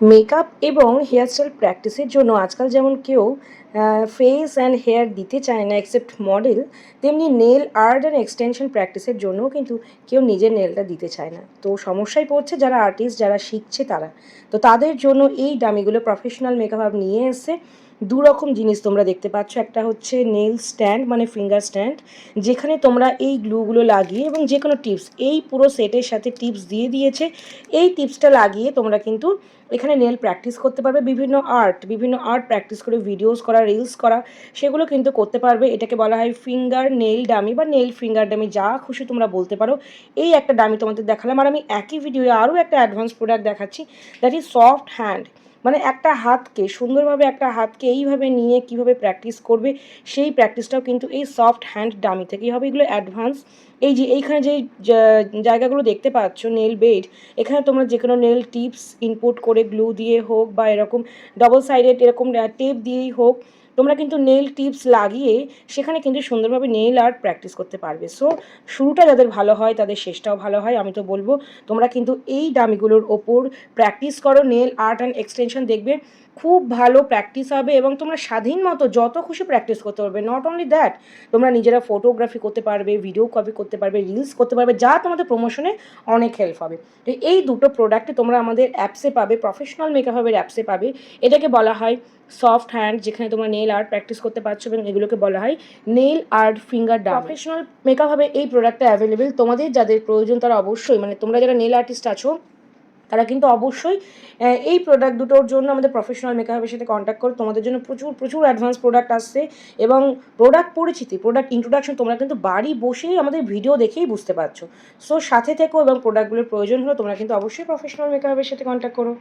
Makeup এবং hairstyle প্র্যাকটিসের জন্য আজকাল যেমন কেউ ফেস অ্যান্ড হেয়ার দিতে চায় না এক্সেপ্ট মডেল, তেমনি নেল আর্ট অ্যান্ড এক্সটেনশন প্র্যাকটিসের জন্যও কিন্তু কেউ নিজের নেলটা দিতে চায় না। তো সমস্যায় পড়ছে যারা আর্টিস্ট, যারা শিখছে তারা। তো তাদের জন্য এই ডামিগুলো প্রফেশনাল মেকআপ নিয়ে এসে দু রকম জিনিস তোমরা দেখতে পাচ্ছ। একটা হচ্ছে নেল স্ট্যান্ড মানে ফিঙ্গার স্ট্যান্ড, যেখানে তোমরা এই গ্লুগুলো লাগিয়ে এবং যে কোনো টিপস, এই পুরো সেটের সাথে টিপস দিয়ে দিয়েছে। এই টিপসটা লাগিয়ে তোমরা কিন্তু এখানে নেল প্র্যাকটিস করতে পারবে, বিভিন্ন আর্ট প্র্যাকটিস করে ভিডিওস করা, রিলস করা, সেগুলো কিন্তু করতে পারবে। এটাকে বলা হয় ফিঙ্গার নেল ডামি বা নেল ফিঙ্গার ডামি, যা খুশি তোমরা বলতে পারো। এই একটা ডামি তোমাদের দেখালাম, আর আমি একই ভিডিওয়ে আরও একটা অ্যাডভান্স প্রোডাক্ট দেখাচ্ছি, দ্যাট ইজ সফট হ্যান্ড। মানে একটা হাতকে সুন্দরভাবে, একটা হাতকে এইভাবে নিয়ে কীভাবে প্র্যাকটিস করবে, সেই প্র্যাকটিসটাও কিন্তু এই সফট হ্যান্ড ডামি থেকেই হবে। এগুলো অ্যাডভান্স। এই যে এইখানে যে জায়গাগুলো দেখতে পাচ্ছ নেল বেড, এখানে তোমরা যে কোনো নেল টিপস ইনপুট করে গ্লু দিয়ে হোক বা এরকম ডবল সাইডেড এরকম টেপ দিয়েই হোক, তোমরা কিন্তু নেল টিপস লাগিয়ে সেখানে কিন্তু সুন্দরভাবে নেল আর্ট প্র্যাকটিস করতে পারবে। সো শুরুটা যাদের ভালো হয় তাদের শেষটাও ভালো হয়। আমি তো বলবো তোমরা কিন্তু এই ডামিগুলোর ওপর প্র্যাকটিস করো নেল আর্ট অ্যান্ড এক্সটেনশন, দেখবে খুব ভালো প্র্যাকটিস হবে এবং তোমরা স্বাধীন মতো যত খুশি প্র্যাকটিস করতে পারবে। নট অনলি দ্যাট, তোমরা নিজেরা ফটোগ্রাফি করতে পারবে, ভিডিও কপি করতে পারবে, রিলস করতে পারবে, যা তোমাদের প্রমোশনে অনেক হেল্প হবে। তো এই দুটো প্রোডাক্টে তোমরা আমাদের অ্যাপসে পাবে, প্রফেশনাল মেকআপের অ্যাপসে পাবে। এটাকে বলা হয় সফট হ্যান্ড, যেখানে তোমরা নেল আর্ট প্র্যাকটিস করতে পারছো, এবং এগুলোকে বলা হয় nail art finger dummy. Professional makeup হবে এই প্রোডাক্টটা অ্যাভেলেবেল। তোমাদের যাদের প্রয়োজন তারা অবশ্যই, মানে তোমরা যারা নেল আর্টিস্ট আছো তারা কিন্তু অবশ্যই এই প্রোডাক্ট দুটোর জন্য আমাদের প্রফেশনাল মেকআপের সাথে কন্ট্যাক্ট করো। তোমাদের জন্য প্রচুর প্রচুর অ্যাডভান্স প্রোডাক্ট আসছে, এবং প্রোডাক্ট পরিচিতি, প্রোডাক্ট ইন্ট্রোডাকশন তোমরা কিন্তু বাড়ি বসেই আমাদের ভিডিও দেখেই বুঝতে পারছো। সো সাথে থেকো, এবং প্রোডাক্টগুলোর প্রয়োজন হলে তোমরা কিন্তু অবশ্যই প্রফেশনাল মেকআপের সাথে কন্ট্যাক্ট করো।